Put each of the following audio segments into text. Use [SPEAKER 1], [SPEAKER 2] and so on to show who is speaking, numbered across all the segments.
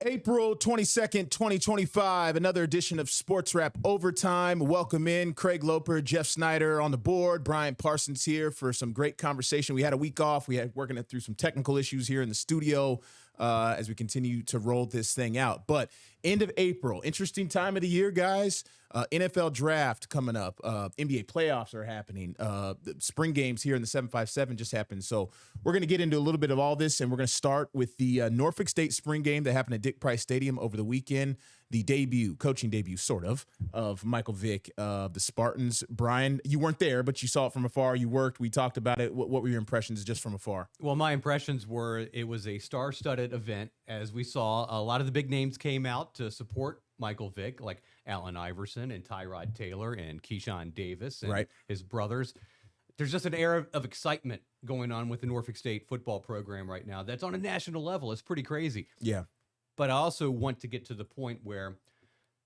[SPEAKER 1] April 22nd, 2025, another edition of Sportswrap Overtime. Welcome in Craig Loper, Jeff Snyder on the board, Brian Parsons here for some great conversation. We had a week off. We had working through some technical issues here in the studio as we continue to roll this thing out. But end of April, interesting time of the year, guys. NFL draft coming up. NBA playoffs are happening. The spring games here in the 757 just happened. So we're going to get into a little bit of all this, and we're going to start with the Norfolk State spring game that happened at Dick Price Stadium over the weekend. The coaching debut, sort of Michael Vick, the Spartans. Brian, you weren't there, but you saw it from afar. You worked. We talked about it. What were your impressions just from afar?
[SPEAKER 2] Well, my impressions were it was a star-studded event. As we saw, a lot of the big names came out to support Michael Vick, like Allen Iverson and Tyrod Taylor and Keyshawn Davis and his brothers. There's just an air of excitement going on with the Norfolk State football program right now. That's on a national level. It's pretty crazy.
[SPEAKER 1] Yeah.
[SPEAKER 2] But I also want to get to the point where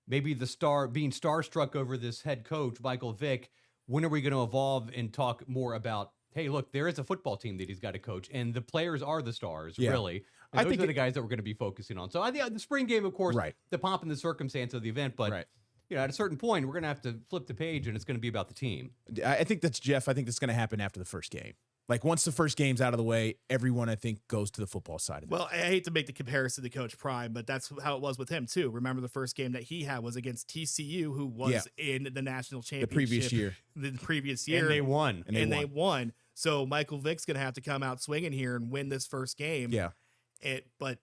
[SPEAKER 2] maybe being starstruck over this head coach, Michael Vick, when are we going to evolve and talk more about, hey, look, there is a football team that he's got to coach, and the players are the stars, really. And I think are the guys that we're going to be focusing on. So I think the spring game, of course, the pomp and the circumstance of the event, but at a certain point, we're going to have to flip the page, and it's going to be about the team.
[SPEAKER 1] I think that's Jeff. I think that's going to happen after the first game. Like, once the first game's out of the way, everyone, I think, goes to the football side of it.
[SPEAKER 3] Well, I hate to make the comparison to Coach Prime, but that's how it was with him, too. Remember, the first game that he had was against TCU, who was in the national championship.
[SPEAKER 1] The previous year.
[SPEAKER 3] The previous year.
[SPEAKER 2] And they won.
[SPEAKER 3] And they won. So Michael Vick's going to have to come out swinging here and win this first game.
[SPEAKER 1] Yeah.
[SPEAKER 3] But,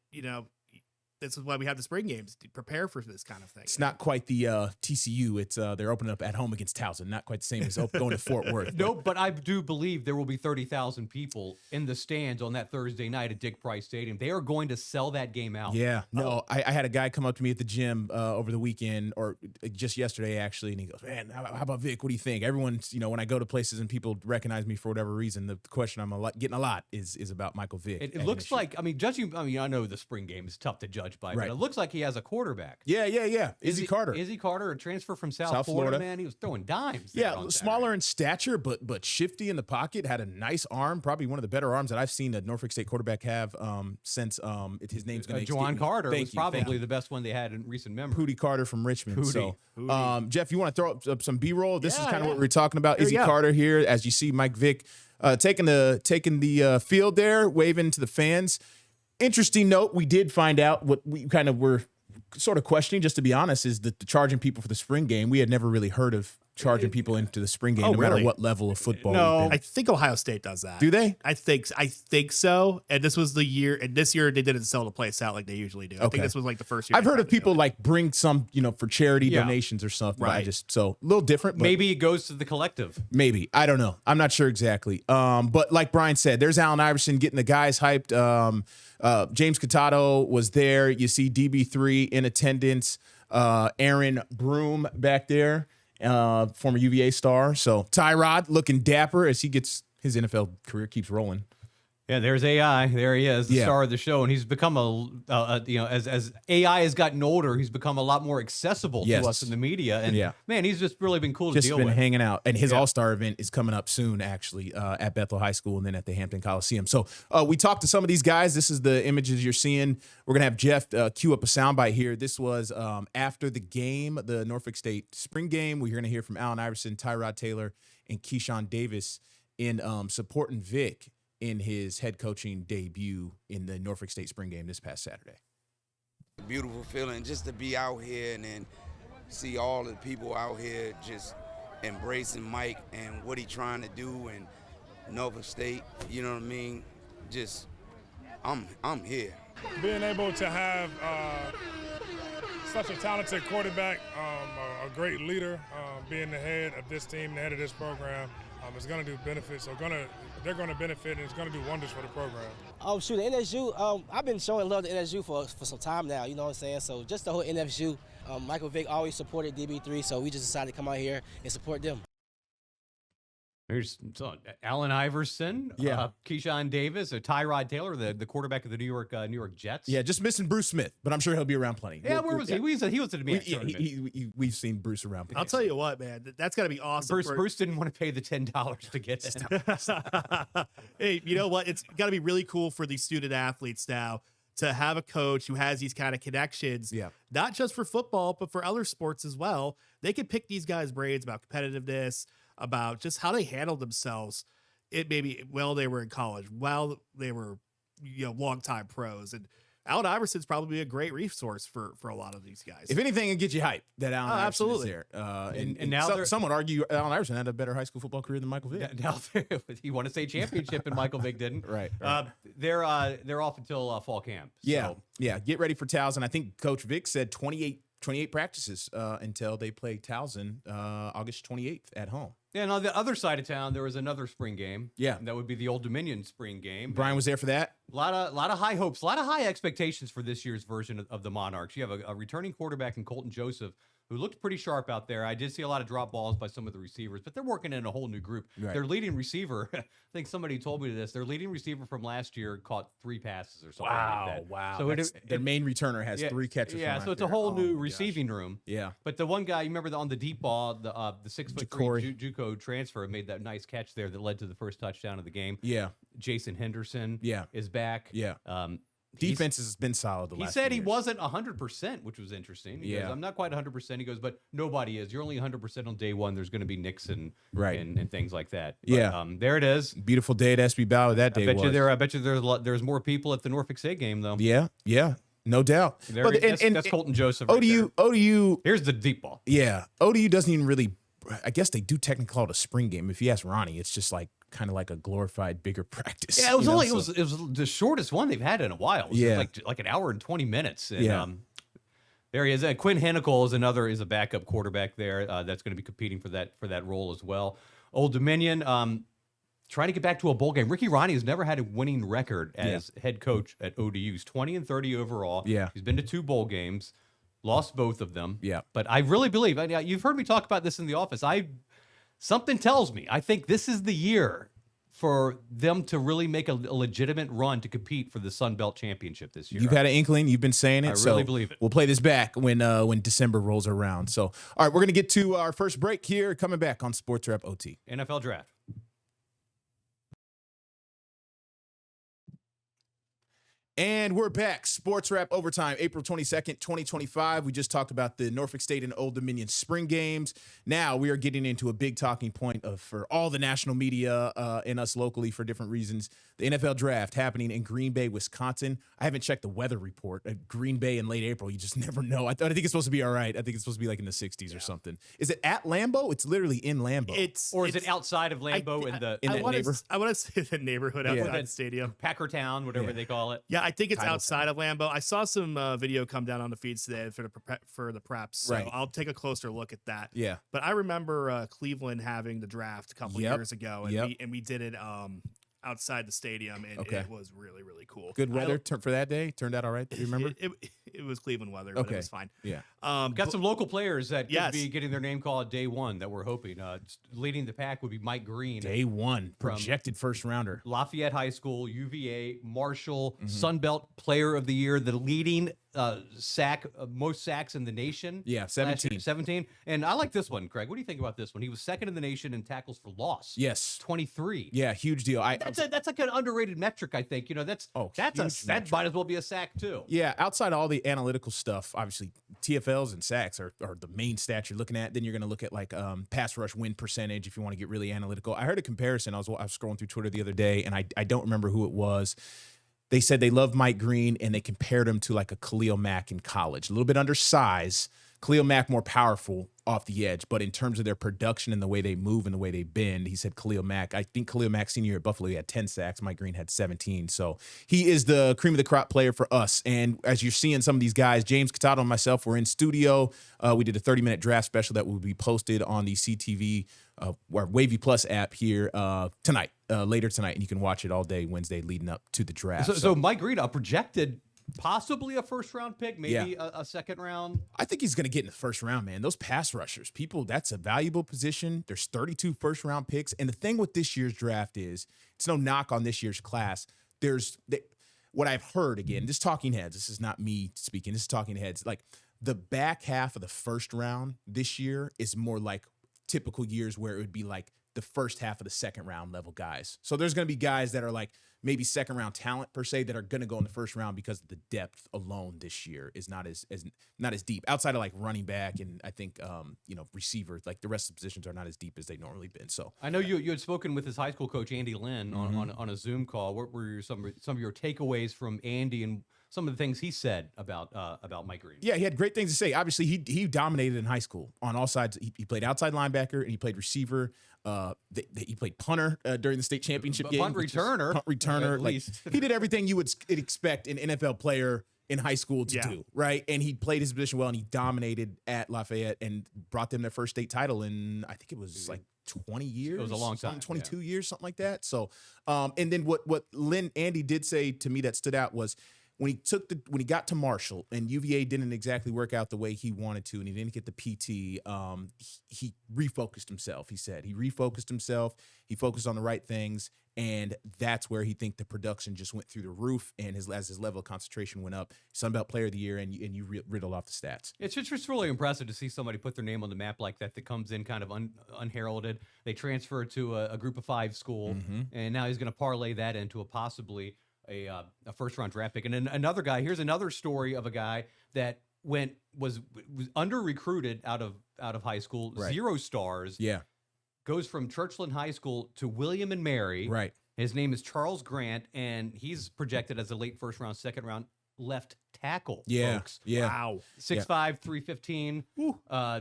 [SPEAKER 3] this is why we have the spring games to prepare for this kind of thing.
[SPEAKER 1] It's not quite the TCU. It's they're opening up at home against Towson. Not quite the same as going to Fort Worth.
[SPEAKER 2] Nope, but I do believe there will be 30,000 people in the stands on that Thursday night at Dick Price Stadium. They are going to sell that game out.
[SPEAKER 1] Yeah. No, I had a guy come up to me at the gym over the weekend, or just yesterday, actually, and he goes, man, how about Vic? What do you think? Everyone's, when I go to places and people recognize me for whatever reason, the question I'm getting a lot is about Michael Vick.
[SPEAKER 2] It looks like, judging, I know the spring game is tough to judge by, but it looks like he has a quarterback.
[SPEAKER 1] Yeah. Izzy Carter,
[SPEAKER 2] a transfer from South Florida, man. He was throwing dimes.
[SPEAKER 1] Yeah, smaller in stature, but shifty in the pocket. Had a nice arm, probably one of the better arms that I've seen a Norfolk State quarterback have since his name's going to
[SPEAKER 2] Juwan Carter was probably the best one they had in recent memory.
[SPEAKER 1] Pootie Carter from Richmond.
[SPEAKER 3] Pootie.
[SPEAKER 1] Jeff, you want to throw up some B-roll? This is kind of what we're talking about. Izzy Carter here, as you see Mike Vick taking the field there, waving to the fans. Interesting note, we did find out what we kind of were sort of questioning, just to be honest, is that the charging people for the spring game. We had never really heard of charging people into the spring game, matter what level of football.
[SPEAKER 3] No, I think Ohio State does that.
[SPEAKER 1] Do they?
[SPEAKER 3] I think so. And this was the year. And this year they didn't sell the place out like they usually do. I think this was like the first year.
[SPEAKER 1] I've heard of people like bring some, for charity donations or something. Right. So a little different. But
[SPEAKER 2] maybe it goes to the collective.
[SPEAKER 1] Maybe. I don't know. I'm not sure exactly. But like Brian said, there's Allen Iverson getting the guys hyped. James Catato was there. You see DB3 in attendance. Aaron Broom back there. Former UVA star. So Tyrod looking dapper as he gets his NFL career keeps rolling.
[SPEAKER 2] Yeah, there's AI. There he is, the star of the show, and he's become as AI has gotten older, he's become a lot more accessible to us in the media. And man, he's just really been cool to deal with.
[SPEAKER 1] Just been hanging out, and his All-Star event is coming up soon, actually, at Bethel High School and then at the Hampton Coliseum. So we talked to some of these guys. This is the images you're seeing. We're gonna have Jeff cue up a soundbite here. This was after the game, the Norfolk State spring game. We're gonna hear from Allen Iverson, Tyrod Taylor, and Keyshawn Davis in supporting Vic in his head coaching debut in the Norfolk State spring game this past Saturday.
[SPEAKER 4] Beautiful feeling just to be out here and then see all the people out here just embracing Mike and what he's trying to do in Norfolk State. You know what I mean? Just, I'm here.
[SPEAKER 5] Being able to have such a talented quarterback, a great leader, being the head of this team, the head of this program, is going to do benefits. So they're going to benefit, and it's going to do wonders for the program.
[SPEAKER 6] Oh, shoot, the NSU, I've been showing love to NSU for some time now, you know what I'm saying? So just the whole NSU, Michael Vick always supported DB3, so we just decided to come out here and support them.
[SPEAKER 2] There's Allen Iverson, Keyshawn Davis, Tyrod Taylor, the quarterback of the New York Jets.
[SPEAKER 1] Yeah, just missing Bruce Smith, but I'm sure he'll be around plenty.
[SPEAKER 2] Yeah, where was he? He was at the
[SPEAKER 1] We've seen Bruce around plenty.
[SPEAKER 3] I'll tell you what, man, that's got to be awesome.
[SPEAKER 2] Bruce didn't want to pay the $10 to get him.
[SPEAKER 3] Hey, you know what? It's got to be really cool for these student athletes now to have a coach who has these kind of connections, not just for football, but for other sports as well. They can pick these guys' brains about competitiveness, about just how they handle themselves. It maybe while they were in college, while they were, longtime pros. And Allen Iverson's probably a great resource for a lot of these guys.
[SPEAKER 1] If anything, it gets you hype that Allen Iverson
[SPEAKER 3] absolutely.
[SPEAKER 1] is there.
[SPEAKER 2] And now
[SPEAKER 1] some would argue Allen Iverson had a better high school football career than Michael Vick.
[SPEAKER 2] Now he won a state championship, and Michael Vick didn't.
[SPEAKER 1] Right.
[SPEAKER 2] They're off until fall camp. So.
[SPEAKER 1] Yeah. Get ready for Towson. I think Coach Vick said 28 practices until they play Towson August 28th at home.
[SPEAKER 2] Yeah, and on the other side of town, there was another spring game.
[SPEAKER 1] Yeah.
[SPEAKER 2] And that would be the Old Dominion spring game.
[SPEAKER 1] Brian was there for that.
[SPEAKER 2] A lot of high hopes, a lot of high expectations for this year's version of the Monarchs. You have a returning quarterback in Colton Joseph, who looked pretty sharp out there. I did see a lot of drop balls by some of the receivers, but they're working in a whole new group.
[SPEAKER 1] Right.
[SPEAKER 2] Their leading receiver, I think somebody told me this, their leading receiver from last year caught 3 passes or something like that.
[SPEAKER 1] Wow.
[SPEAKER 2] So
[SPEAKER 1] their main returner has 3 catches.
[SPEAKER 2] Yeah,
[SPEAKER 1] from
[SPEAKER 2] so it's
[SPEAKER 1] last
[SPEAKER 2] a whole
[SPEAKER 1] year.
[SPEAKER 2] new receiving room.
[SPEAKER 1] Yeah.
[SPEAKER 2] But the one guy, you remember on the deep ball, the 6'3" JUCO transfer made that nice catch there that led to the first touchdown of the game.
[SPEAKER 1] Yeah.
[SPEAKER 2] Jason Henderson is back.
[SPEAKER 1] Yeah. Defense has been solid the last
[SPEAKER 2] He said
[SPEAKER 1] few
[SPEAKER 2] he
[SPEAKER 1] years.
[SPEAKER 2] wasn't 100%, which was interesting. He goes, I'm not quite 100%. He goes, but nobody is. You're only 100% on day one. There's going to be nicks and things like that. But, there it is.
[SPEAKER 1] Beautiful day at SB Bauer that day.
[SPEAKER 2] I bet you there's more people at the Norfolk State game though.
[SPEAKER 1] Yeah, no doubt.
[SPEAKER 2] That's Colton Joseph.
[SPEAKER 1] ODU.
[SPEAKER 2] Here's the deep ball.
[SPEAKER 1] Yeah, ODU doesn't even really. I guess they do technically call it a spring game. If you ask Ronnie, it's just like kind of like a glorified bigger practice.
[SPEAKER 2] Yeah, it was it was the shortest one they've had in a while. It was like an hour and 20 minutes. And, there he is. Quinn Hennicle is a backup quarterback there. That's going to be competing for that role as well. Old Dominion trying to get back to a bowl game. Ricky Ronnie has never had a winning record as head coach at ODU. He's 20-30 overall.
[SPEAKER 1] Yeah,
[SPEAKER 2] he's been to 2 bowl games, lost both of them.
[SPEAKER 1] Yeah,
[SPEAKER 2] but I really believe you've heard me talk about this in the office. Something tells me I think this is the year for them to really make a legitimate run to compete for the Sun Belt Championship this year.
[SPEAKER 1] You've had an inkling. You've been saying it.
[SPEAKER 2] I really believe it.
[SPEAKER 1] We'll play this back when December rolls around. So, all right, we're going to get to our first break here. Coming back on Sportswrap OT.
[SPEAKER 2] NFL Draft.
[SPEAKER 1] And we're back. Sportswrap Overtime, April 22nd, 2025. We just talked about the Norfolk State and Old Dominion spring games. Now we are getting into a big talking point for all the national media and us locally for different reasons. The NFL Draft happening in Green Bay, Wisconsin. I haven't checked the weather report. At Green Bay in late April, you just never know. I think it's supposed to be all right. I think it's supposed to be like in the 60s or something. Is it at Lambeau? It's literally in Lambeau.
[SPEAKER 2] Is it outside of Lambeau
[SPEAKER 3] I want to say the neighborhood outside the stadium.
[SPEAKER 2] Packertown, whatever they call it.
[SPEAKER 3] Yeah, I think it's outside of Lambeau. I saw some video come down on the feeds today for the preps, so I'll take a closer look at that.
[SPEAKER 1] Yeah,
[SPEAKER 3] but I remember Cleveland having the draft a couple years ago, and we did it outside the stadium, and it was really, really cool.
[SPEAKER 1] Good weather for that day. Turned out all right. Do you remember?
[SPEAKER 3] It was Cleveland weather, but it was fine.
[SPEAKER 1] Yeah.
[SPEAKER 2] Got some local players that could be getting their name called day one that we're hoping. Leading the pack would be Mike Green.
[SPEAKER 1] Day one, projected first rounder.
[SPEAKER 2] Lafayette High School, UVA, Marshall, Sun Belt Player of the Year, the leading most sacks in the nation.
[SPEAKER 1] Yeah, 17.
[SPEAKER 2] 17. And I like this one, Craig. What do you think about this one? He was second in the nation in tackles for loss.
[SPEAKER 1] Yes.
[SPEAKER 2] 23.
[SPEAKER 1] Yeah, huge deal.
[SPEAKER 2] That's like an underrated metric, I think. That might as well be a sack too.
[SPEAKER 1] Yeah, outside of all the analytical stuff, obviously TFLs and sacks are the main stats you're looking at. Then you're going to look at like pass rush win percentage if you want to get really analytical. I heard a comparison. I was scrolling through Twitter the other day, and I don't remember who it was. They said they love Mike Green, and they compared him to like a Khalil Mack in college. A little bit undersized. Khalil Mack more powerful off the edge, but in terms of their production and the way they move and the way they bend, he said Khalil Mack. I think Khalil Mack senior year at Buffalo, he had 10 sacks. Mike Green had 17. So he is the cream of the crop player for us. And as you're seeing some of these guys, James Catato and myself were in studio. We did a 30-minute draft special that will be posted on the CTV or Wavy Plus app here tonight, later tonight, and you can watch it all day Wednesday leading up to the draft.
[SPEAKER 2] So Mike Green, projected possibly a first-round pick, maybe a second round.
[SPEAKER 1] I think he's going to get in the first round, man. Those pass rushers, that's a valuable position. There's 32 first-round picks. And the thing with this year's draft is, it's no knock on this year's class. What I've heard, again, this talking heads, this is not me speaking, this is talking heads, like the back half of the first round this year is more like typical years where it would be like the first half of the second round level guys. So there's going to be guys that are like maybe second round talent per se that are going to go in the first round because the depth alone this year is not as deep outside of like running back and I think receiver. Like the rest of the positions are not as deep as they normally been. So
[SPEAKER 2] I know you had spoken with his high school coach Andy Lynn on a Zoom call. What were some of your takeaways from Andy and some of the things he said about Mike Green?
[SPEAKER 1] Yeah, he had great things to say. Obviously, he dominated in high school on all sides. He played outside linebacker and he played receiver. He played punter during the state championship game.
[SPEAKER 2] Punt returner.
[SPEAKER 1] At least. He did everything you would expect an NFL player in high school to do, right? And he played his position well, and he dominated at Lafayette and brought them their first state title in, I think it was like 20 years.
[SPEAKER 2] It was a long time.
[SPEAKER 1] 22 years, something like that. So, and then what Andy did say to me that stood out was, when he got to Marshall and UVA didn't exactly work out the way he wanted to, and he didn't get the PT, he refocused himself. He said he refocused himself. He focused on the right things, and that's where he think the production just went through the roof. And as his level of concentration went up, Sun Belt Player of the Year, and you riddle off the stats.
[SPEAKER 2] It's just really impressive to see somebody put their name on the map like that comes in kind of unheralded. They transfer to a Group of 5 school, and now he's going to parlay that into a possibly a first-round draft pick. And then another guy, here's another story of a guy that was under-recruited out of high school, 0 stars.
[SPEAKER 1] Yeah.
[SPEAKER 2] Goes from Churchland High School to William and Mary.
[SPEAKER 1] Right.
[SPEAKER 2] His name is Charles Grant, and he's projected as a late first-round, second-round left tackle, folks.
[SPEAKER 1] Yeah.
[SPEAKER 2] Wow. 6'5", 315,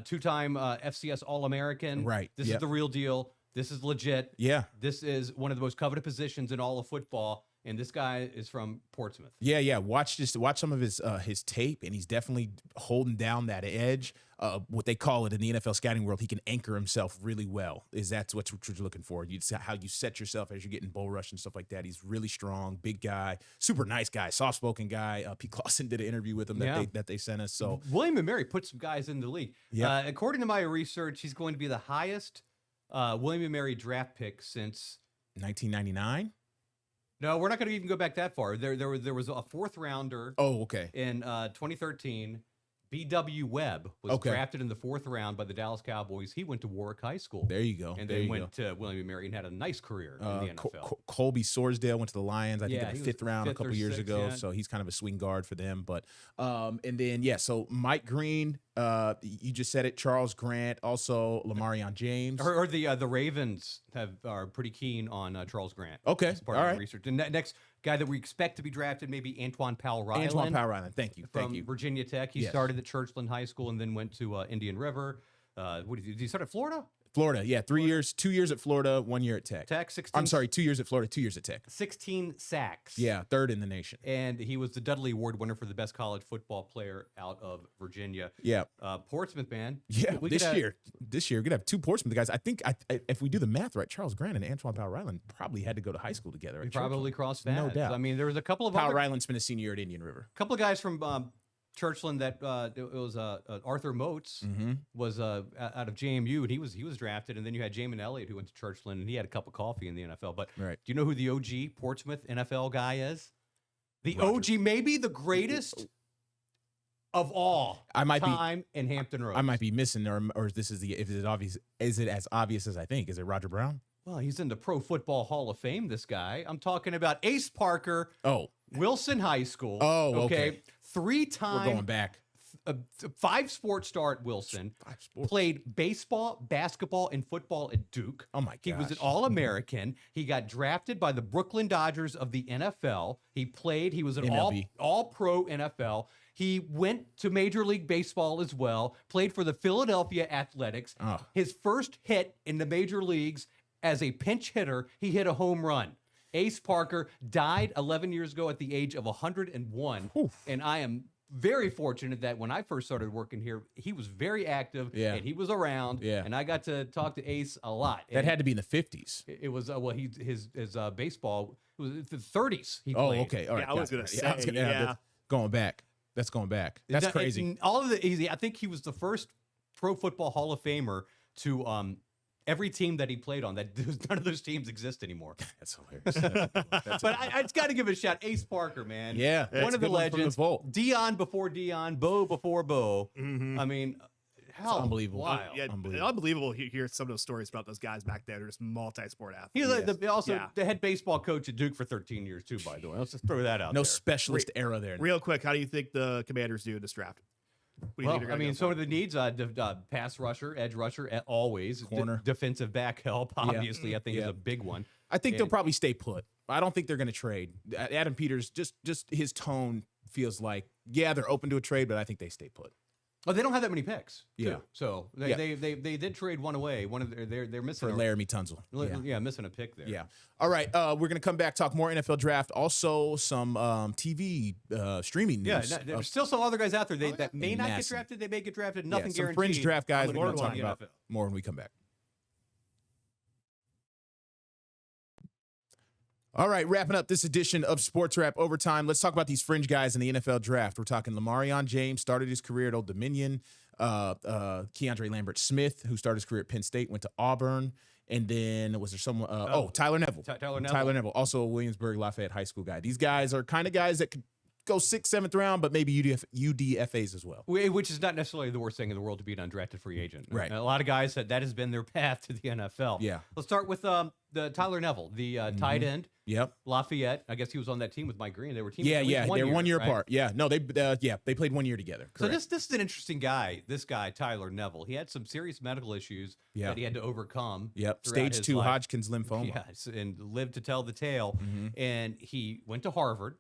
[SPEAKER 2] two-time FCS All-American.
[SPEAKER 1] Right.
[SPEAKER 2] This is the real deal. This is legit.
[SPEAKER 1] Yeah.
[SPEAKER 2] This is one of the most coveted positions in all of football. And this guy is from Portsmouth.
[SPEAKER 1] Yeah. Watch some of his tape, and he's definitely holding down that edge. What they call it in the NFL scouting world, he can anchor himself really well. That's what you're looking for. How you set yourself as you're getting bull rush and stuff like that. He's really strong, big guy, super nice guy, soft-spoken guy. Pete Clausen did an interview with him that they sent us. So
[SPEAKER 2] William and Mary put some guys in the league. Yeah. According to my research, he's going to be the highest William and Mary draft pick since
[SPEAKER 1] 1999.
[SPEAKER 2] No, we're not going to even go back that far. There was a fourth rounder.
[SPEAKER 1] Oh, okay.
[SPEAKER 2] In 2013, B.W. Webb was drafted in the 4th round by the Dallas Cowboys. He went to Warwick High School.
[SPEAKER 1] There you go.
[SPEAKER 2] And then went to William & Mary and had a nice career in the NFL.
[SPEAKER 1] Colby Sorsdale went to the Lions, I think, in the 5th round a couple years ago.
[SPEAKER 2] Yeah.
[SPEAKER 1] So he's kind of a swing guard for them. But and then so Mike Green, you just said it. Charles Grant, also Lamarion James.
[SPEAKER 2] Or the Ravens are pretty keen on Charles Grant.
[SPEAKER 1] Okay,
[SPEAKER 2] as part of the research. And next guy that we expect to be drafted, maybe Antoine Powell-Ryland.
[SPEAKER 1] Antoine Powell-Ryland, thank you.
[SPEAKER 2] From Virginia Tech. He started at Churchland High School and then went to Indian River. Did he start at Florida?
[SPEAKER 1] Florida, yeah. 3 years, 2 years at Florida, 1 year at Tech. 2 years at Florida, 2 years at Tech.
[SPEAKER 2] 16 sacks.
[SPEAKER 1] Yeah, 3rd in the nation.
[SPEAKER 2] And he was the Dudley Award winner for the best college football player out of Virginia.
[SPEAKER 1] Yeah.
[SPEAKER 2] Portsmouth, man.
[SPEAKER 1] Yeah, this year we're going to have 2 Portsmouth guys. I think if we do the math right, Charles Grant and Antoine Powell-Ryland probably had to go to high school together.
[SPEAKER 2] We probably crossed paths.
[SPEAKER 1] No doubt.
[SPEAKER 2] I mean, there was a couple of
[SPEAKER 1] Powell-Ryland spent a senior year at Indian River.
[SPEAKER 2] A couple of guys from Churchland that it was Arthur Moats was out of JMU, and he was drafted, and then you had Jamin Elliott who went to Churchland, and he had a cup of coffee in the NFL. But do you know who the OG Portsmouth NFL guy is? The OG, maybe the greatest of all time in Hampton Roads.
[SPEAKER 1] I might be missing, or is it obvious? Is it as obvious as I think? Is it Roger Brown?
[SPEAKER 2] Well, he's in the Pro Football Hall of Fame. This guy. I'm talking about Ace Parker.
[SPEAKER 1] Oh.
[SPEAKER 2] Wilson High School.
[SPEAKER 1] Oh, okay.
[SPEAKER 2] 3-time.
[SPEAKER 1] We're going back.
[SPEAKER 2] 5-sport star at Wilson.
[SPEAKER 1] 5 sports.
[SPEAKER 2] Played baseball, basketball, and football at Duke.
[SPEAKER 1] Oh, my gosh.
[SPEAKER 2] He was an All-American. He got drafted by the Brooklyn Dodgers of the NFL. He played. He was an all-pro NFL. He went to Major League Baseball as well. Played for the Philadelphia Athletics.
[SPEAKER 1] Oh.
[SPEAKER 2] His first hit in the major leagues as a pinch hitter, he hit a home run. Ace Parker died 11 years ago at the age of 101. Oof. And I am very fortunate that when I first started working here, he was very active and he was around.
[SPEAKER 1] Yeah.
[SPEAKER 2] And I got to talk to Ace a lot.
[SPEAKER 1] That had to be in the 50s.
[SPEAKER 2] It was, his baseball, it was the 30s he
[SPEAKER 1] played.
[SPEAKER 2] played.
[SPEAKER 1] Okay. All right.
[SPEAKER 3] I was going to say,
[SPEAKER 1] going back. That's going back. That's crazy.
[SPEAKER 2] All of I think he was the first Pro Football Hall of Famer to every team that he played on. None of those teams exist anymore.
[SPEAKER 1] That's hilarious.
[SPEAKER 2] But I just got to give it a shout. Ace Parker, man.
[SPEAKER 1] Yeah.
[SPEAKER 2] One of the legends. Dion before Dion, Bo before Bo. I mean,
[SPEAKER 3] How
[SPEAKER 1] unbelievable.
[SPEAKER 2] Wild.
[SPEAKER 3] Yeah, unbelievable. Hear some of those stories about those guys back there. They're just multi-sport athletes.
[SPEAKER 2] He's also the head baseball coach at Duke for 13 years too. By the way, let's just throw that out.
[SPEAKER 1] No
[SPEAKER 2] there.
[SPEAKER 1] specialist era there.
[SPEAKER 3] Real quick, how do you think the Commanders do in this draft?
[SPEAKER 2] Well, I mean, some of the needs: pass rusher, edge rusher, always
[SPEAKER 1] corner,
[SPEAKER 2] defensive back help. Obviously, I think is a big one.
[SPEAKER 1] I think they'll probably stay put. I don't think they're going to trade. Adam Peters, just his tone feels like, they're open to a trade, but I think they stay put.
[SPEAKER 2] Oh, they don't have that many picks.
[SPEAKER 1] Yeah.
[SPEAKER 2] Too. So they did trade one away. One of they're missing
[SPEAKER 1] for Laramie Tunzel.
[SPEAKER 2] Missing a pick there.
[SPEAKER 1] Yeah. All right. We're gonna come back, talk more NFL draft, also some TV streaming news.
[SPEAKER 2] Yeah. There's still some other guys out there that may not get drafted. They may get drafted. Nothing
[SPEAKER 1] some
[SPEAKER 2] guaranteed.
[SPEAKER 1] Fringe draft guys.
[SPEAKER 2] We're
[SPEAKER 1] We're gonna talk
[SPEAKER 2] talking
[SPEAKER 1] about more when we come back. All right, wrapping up this edition of Sportswrap Overtime. Let's talk about these fringe guys in the NFL draft. We're talking Lamarion James, started his career at Old Dominion. Keandre Lambert-Smith, who started his career at Penn State, went to Auburn. And then was there someone? Tyler Neville. Tyler Neville, also a Williamsburg Lafayette High School guy. These guys are kind of guys that could go 6th, 7th round, but maybe UDFAs as well.
[SPEAKER 2] Which is not necessarily the worst thing in the world to be an undrafted free agent.
[SPEAKER 1] Right.
[SPEAKER 2] And a lot of guys said that has been their path to the NFL.
[SPEAKER 1] Yeah.
[SPEAKER 2] Let's start with the Tyler Neville, the tight end.
[SPEAKER 1] Yep.
[SPEAKER 2] Lafayette. I guess he was on that team with Mike Green. They were teammates.
[SPEAKER 1] They're 1 year apart. Yeah. No, they played 1 year together. Correct.
[SPEAKER 2] So this is an interesting guy. This guy, Tyler Neville. He had some serious medical issues that he had to overcome.
[SPEAKER 1] Yep. Stage 2
[SPEAKER 2] life.
[SPEAKER 1] Hodgkin's lymphoma.
[SPEAKER 2] Yes, and lived to tell the tale. And he went to Harvard.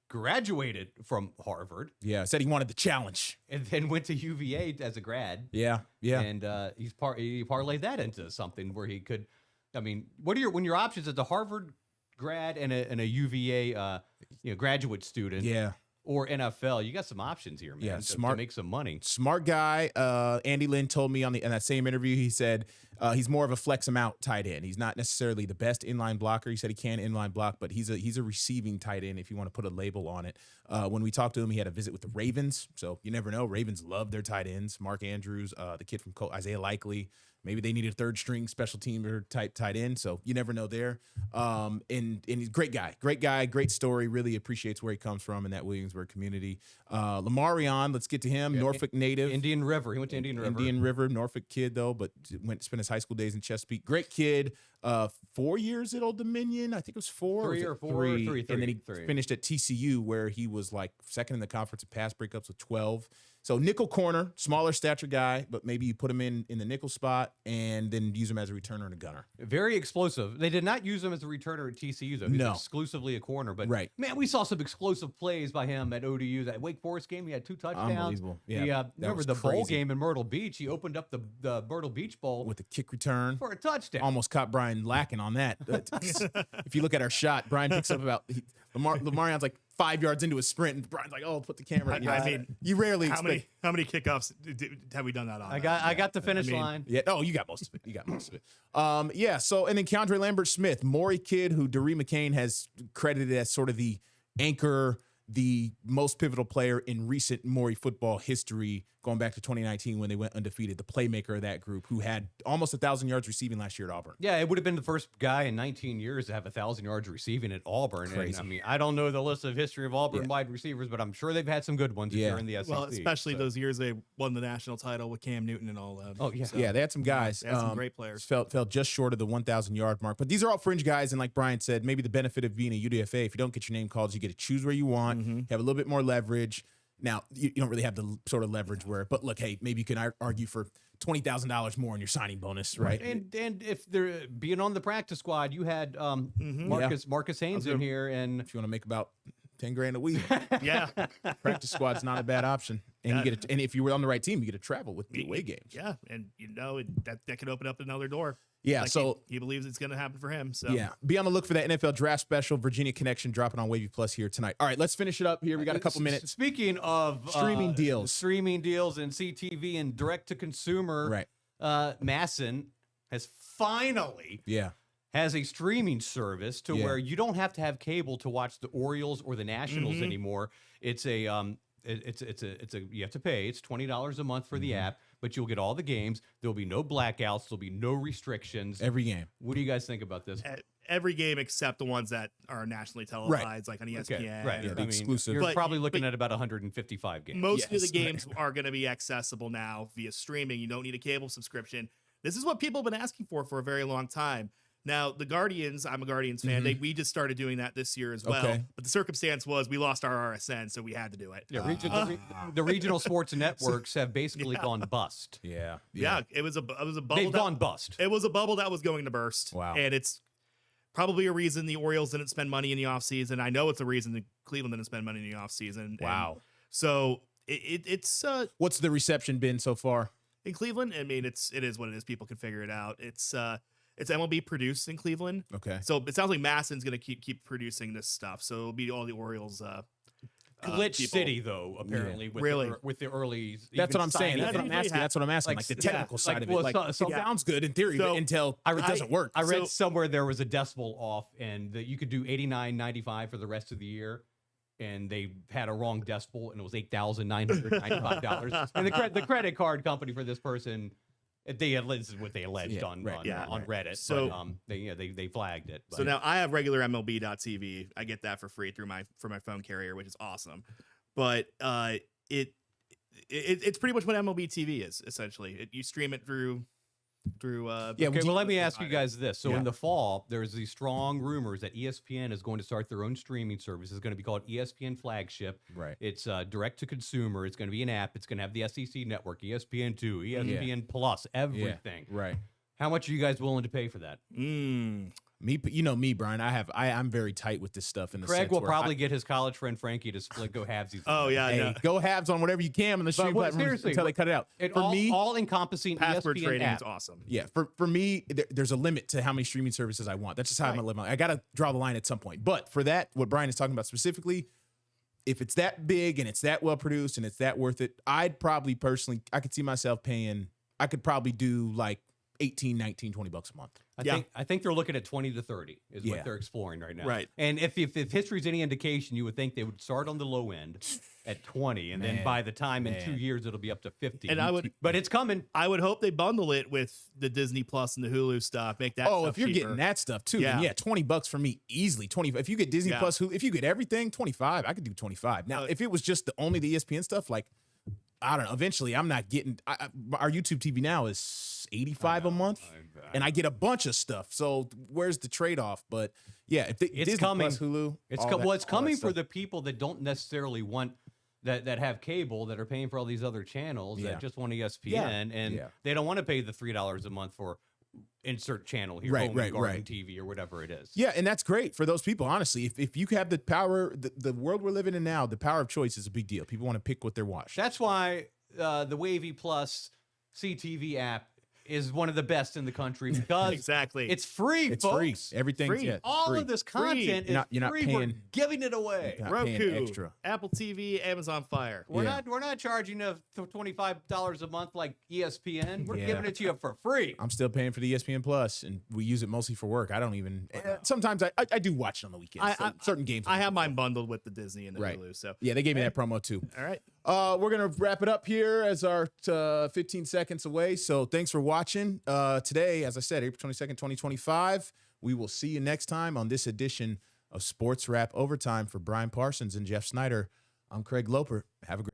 [SPEAKER 2] Graduated from Harvard.
[SPEAKER 1] Yeah, said he wanted the challenge.
[SPEAKER 2] And then went to UVA as a grad.
[SPEAKER 1] Yeah.
[SPEAKER 2] And he parlayed that into something where he could, I mean, what are your options as a Harvard grad and a UVA graduate student?
[SPEAKER 1] Yeah.
[SPEAKER 2] Or NFL, you got some options here, man.
[SPEAKER 1] Yeah,
[SPEAKER 2] to make some money.
[SPEAKER 1] Smart guy. Andy Lynn told me in that same interview, he said he's more of a flex him out tight end. He's not necessarily the best inline blocker. He said he can inline block, but he's a receiving tight end if you want to put a label on it. When we talked to him, he had a visit with the Ravens, so you never know. Ravens love their tight ends. Mark Andrews, the kid from Colt, Isaiah Likely. Maybe they need a third string special teamer type tight end, so you never know there. And he's a great guy, great story. Really appreciates where he comes from in that Williamsburg community. Lamarion, let's get to him. Norfolk native,
[SPEAKER 2] Indian River. He went to Indian River.
[SPEAKER 1] Norfolk kid though, but spent his high school days in Chesapeake. Great kid. 4 years at Old Dominion, I think it was three. And then he finished at TCU where he was like second in the conference in pass breakups with 12. So nickel corner, smaller stature guy, but maybe you put him in the nickel spot and then use him as a returner and a gunner.
[SPEAKER 2] Very explosive. They did not use him as a returner at TCU, though. He's exclusively a corner. But, man, we saw some explosive plays by him at ODU. That Wake Forest game, he had 2 touchdowns.
[SPEAKER 1] Unbelievable. Yeah,
[SPEAKER 2] remember the bowl game in Myrtle Beach? He opened up the Myrtle Beach Bowl.
[SPEAKER 1] With a kick return.
[SPEAKER 2] For a touchdown.
[SPEAKER 1] Almost caught Brian lacking on that. If you look at our shot, Brian picks up about Lamarion's like 5 yards into a sprint, and Brian's like, "Oh, put the camera."
[SPEAKER 3] I mean,
[SPEAKER 1] you rarely
[SPEAKER 3] how many kickoffs have we done that on?
[SPEAKER 2] I got the finish line.
[SPEAKER 1] Yeah. Oh, you got most of it. Yeah. So, and then Keandre Lambert-Smith, Maury kid, who Doree McCain has credited as sort of the anchor, the most pivotal player in recent Maury football history, going back to 2019 when they went undefeated, the playmaker of that group who had almost 1,000 yards receiving last year at Auburn.
[SPEAKER 2] Yeah, it would have been the first guy in 19 years to have 1,000 yards receiving at Auburn.
[SPEAKER 1] Crazy.
[SPEAKER 2] And, I mean, I don't know the list of history of Auburn wide receivers, but I'm sure they've had some good ones if you're in the SEC.
[SPEAKER 3] Well, especially those years they won the national title with Cam Newton and all that.
[SPEAKER 2] Oh, yeah.
[SPEAKER 1] So, yeah, they had some guys.
[SPEAKER 3] They had some great players.
[SPEAKER 1] Fell just short of the 1,000-yard mark. But these are all fringe guys, and like Brian said, maybe the benefit of being a UDFA, if you don't get your name called, you get to choose where you want, you have a little bit more leverage. Now, you don't really have the sort of leverage but look, hey, maybe you can argue for $20,000 more in your signing bonus, right?
[SPEAKER 2] And if they're being on the practice squad, you had Marcus Haynes in here, and
[SPEAKER 1] if you want to make about $10,000 a week, practice squad's not a bad option. And you get and if you were on the right team, you get to travel with the away games.
[SPEAKER 3] Yeah, and that could open up another door.
[SPEAKER 1] Yeah,
[SPEAKER 3] like
[SPEAKER 1] so
[SPEAKER 3] he believes it's going to happen for him. So
[SPEAKER 1] yeah, be on the look for that NFL Draft Special, Virginia Connection, dropping on Wavy Plus here tonight. All right, let's finish it up here. We got a couple minutes.
[SPEAKER 2] Speaking of
[SPEAKER 1] streaming deals
[SPEAKER 2] and CTV and direct to consumer,
[SPEAKER 1] right?
[SPEAKER 2] Masson has finally has a streaming service to where you don't have to have cable to watch the Orioles or the Nationals anymore. It's a you have to pay. It's $20 a month for the app, but you'll get all the games. There'll be no blackouts. There'll be no restrictions.
[SPEAKER 1] Every game.
[SPEAKER 2] What do you guys think about this?
[SPEAKER 3] every game except the ones that are nationally televised, like on ESPN.
[SPEAKER 2] Okay, right.
[SPEAKER 1] Yeah,
[SPEAKER 2] I
[SPEAKER 1] the
[SPEAKER 2] mean,
[SPEAKER 1] exclusive.
[SPEAKER 2] You're
[SPEAKER 3] But-
[SPEAKER 2] probably looking
[SPEAKER 3] but-
[SPEAKER 2] at about 155 games.
[SPEAKER 3] Most of the
[SPEAKER 1] Yes,
[SPEAKER 3] games are going to be accessible now via streaming. You don't need a cable subscription. This is what people have been asking for a very long time. Now, the Guardians, I'm a Guardians fan. We just started doing that this year as well.
[SPEAKER 1] Okay.
[SPEAKER 3] But the circumstance was we lost our RSN, so we had to do it.
[SPEAKER 2] Yeah, the regional sports networks have basically gone bust.
[SPEAKER 1] Yeah.
[SPEAKER 3] Yeah, it was a bubble.
[SPEAKER 2] They've gone bust.
[SPEAKER 3] It was a bubble that was going to burst.
[SPEAKER 1] Wow.
[SPEAKER 3] And it's probably a reason the Orioles didn't spend money in the offseason. I know it's a reason that Cleveland didn't spend money in the offseason.
[SPEAKER 1] Wow.
[SPEAKER 3] So it's
[SPEAKER 1] What's the reception been so far?
[SPEAKER 3] in Cleveland. I mean, it is what it is. People can figure it out. It's MLB produced in Cleveland.
[SPEAKER 1] Okay.
[SPEAKER 3] So it sounds like Massen's going to keep producing this stuff. So it'll be all the Orioles.
[SPEAKER 2] Glitch
[SPEAKER 3] people.
[SPEAKER 2] City, though, apparently, with,
[SPEAKER 3] Really?
[SPEAKER 2] with the early.
[SPEAKER 1] That's
[SPEAKER 2] even
[SPEAKER 1] what I'm saying.
[SPEAKER 2] signing
[SPEAKER 1] That's what I'm
[SPEAKER 3] Yeah,
[SPEAKER 1] asking. That's what I'm asking. Like the technical side of it.
[SPEAKER 2] well,
[SPEAKER 1] Like
[SPEAKER 2] so-
[SPEAKER 1] it sounds good in theory,
[SPEAKER 3] So,
[SPEAKER 1] until it doesn't work.
[SPEAKER 2] I read
[SPEAKER 3] So-
[SPEAKER 2] somewhere there was a decimal off, and that you could do 89.95 for the rest of the year, and they had a wrong decimal, and it was $8,995. And the credit card company for this person, this is what they alleged
[SPEAKER 1] Yeah,
[SPEAKER 2] on
[SPEAKER 1] right,
[SPEAKER 2] on,
[SPEAKER 3] yeah,
[SPEAKER 2] on Reddit.
[SPEAKER 3] So-
[SPEAKER 2] but, they flagged it.
[SPEAKER 3] So
[SPEAKER 2] but-
[SPEAKER 3] now I have regular MLB.TV. I get that for free through my phone carrier, which is awesome. But it's pretty much what MLB TV is essentially. You stream it through.
[SPEAKER 1] Yeah,
[SPEAKER 2] Okay, well, let me ask you guys this. So
[SPEAKER 1] Yeah.
[SPEAKER 2] in the fall, there's these strong rumors that ESPN is going to start their own streaming service. It's going to be called ESPN Flagship.
[SPEAKER 1] Right.
[SPEAKER 2] It's direct to consumer. It's going to be an app. It's going to have the SEC network, ESPN2, ESPN Plus, everything.
[SPEAKER 1] Right.
[SPEAKER 2] How much are you guys willing to pay for that?
[SPEAKER 1] Me, you know me, Brian. I'm very tight with this stuff. In the
[SPEAKER 2] Craig
[SPEAKER 1] sense
[SPEAKER 2] will
[SPEAKER 1] where
[SPEAKER 2] probably get his college friend Frankie to split go halvesies.
[SPEAKER 3] Oh yeah,
[SPEAKER 1] Hey,
[SPEAKER 3] no.
[SPEAKER 1] go halves on whatever you can on the stream
[SPEAKER 2] what-
[SPEAKER 1] platforms
[SPEAKER 2] seriously,
[SPEAKER 1] until they cut it out.
[SPEAKER 2] For
[SPEAKER 1] me,
[SPEAKER 2] all encompassing
[SPEAKER 3] Password
[SPEAKER 2] ESPN
[SPEAKER 3] trading
[SPEAKER 2] app.
[SPEAKER 3] is awesome.
[SPEAKER 1] yeah, for me, there's a limit to how many streaming services I want. That's just how I'm gonna live my life. I gotta draw the line at some point. But for that, what Brian is talking about specifically, if it's that big and it's that well produced and it's that worth it, I'd probably personally, I could see myself paying. I could probably do like 18, 19, 20 bucks a month.
[SPEAKER 2] I think they're looking at 20 to 30 is
[SPEAKER 1] Yeah.
[SPEAKER 2] what they're exploring right now.
[SPEAKER 3] Right.
[SPEAKER 2] And if history's any indication, you would think they would start on the low end at 20, and then
[SPEAKER 1] Man,
[SPEAKER 2] by the time in 2
[SPEAKER 1] man.
[SPEAKER 2] years it'll be up to 50.
[SPEAKER 3] And I would
[SPEAKER 2] but it's coming.
[SPEAKER 3] I would hope they bundle it with the Disney Plus and the Hulu stuff. Make that.
[SPEAKER 1] Oh,
[SPEAKER 3] stuff
[SPEAKER 1] if you're
[SPEAKER 3] cheaper.
[SPEAKER 1] getting that stuff too, then
[SPEAKER 3] Yeah.
[SPEAKER 1] yeah, 20 bucks for me easily. 20. If you get Disney
[SPEAKER 3] Yeah.
[SPEAKER 1] Plus, if you get everything, 25. I could do 25. Now, if it was just only the ESPN stuff, like I don't know. Eventually, I'm not getting. Our YouTube TV now is 85 a month, and I get a bunch of stuff. So where's the trade off? But yeah, if
[SPEAKER 2] It's
[SPEAKER 1] Disney
[SPEAKER 2] coming.
[SPEAKER 1] Plus, Hulu,
[SPEAKER 2] It's
[SPEAKER 1] all
[SPEAKER 2] well,
[SPEAKER 1] that-
[SPEAKER 2] it's
[SPEAKER 1] all that
[SPEAKER 2] coming for
[SPEAKER 1] stuff.
[SPEAKER 2] the people that don't necessarily want that have cable, that are paying for all these other channels,
[SPEAKER 1] Yeah.
[SPEAKER 2] that just want ESPN, and
[SPEAKER 1] Yeah.
[SPEAKER 2] they don't want to pay the $3 a month for insert channel here,
[SPEAKER 1] Right,
[SPEAKER 2] Home
[SPEAKER 1] right,
[SPEAKER 2] and Garden
[SPEAKER 1] right.
[SPEAKER 2] TV or whatever it is.
[SPEAKER 1] Yeah, and that's great for those people. Honestly, if you have the power, the world we're living in now, the power of choice is a big deal. People want to pick what they're watching.
[SPEAKER 2] That's why the Wavy Plus CTV app is one of the best in the country because
[SPEAKER 3] Exactly.
[SPEAKER 2] it's free,
[SPEAKER 1] It's
[SPEAKER 2] folks.
[SPEAKER 1] free. Everything's
[SPEAKER 3] Free.
[SPEAKER 1] yeah, it's
[SPEAKER 2] All
[SPEAKER 1] free.
[SPEAKER 2] of this content is
[SPEAKER 1] You're not
[SPEAKER 2] free.
[SPEAKER 1] paying-
[SPEAKER 2] We're giving it away.
[SPEAKER 1] You're not paying
[SPEAKER 3] Roku,
[SPEAKER 1] extra.
[SPEAKER 3] Apple TV, Amazon Fire.
[SPEAKER 2] We're
[SPEAKER 1] Yeah.
[SPEAKER 2] not charging you $25 a month like ESPN. We're
[SPEAKER 1] Yeah.
[SPEAKER 2] giving it to you for free.
[SPEAKER 1] I'm still paying for the ESPN Plus, and we use it mostly for work. I don't even. Sometimes I do watch it on the weekends. Certain games.
[SPEAKER 3] I have mine bundled with the Disney and the
[SPEAKER 1] Right.
[SPEAKER 3] Hulu. So
[SPEAKER 1] Yeah, they gave me that promo too.
[SPEAKER 3] all right.
[SPEAKER 1] We're gonna wrap it up here as our 15 seconds away. So thanks for watching. Today, as I said, April 22nd, 2025. We will see you next time on this edition of Sports Wrap Overtime. For Brian Parsons and Jeff Snyder, I'm Craig Loper. Have a great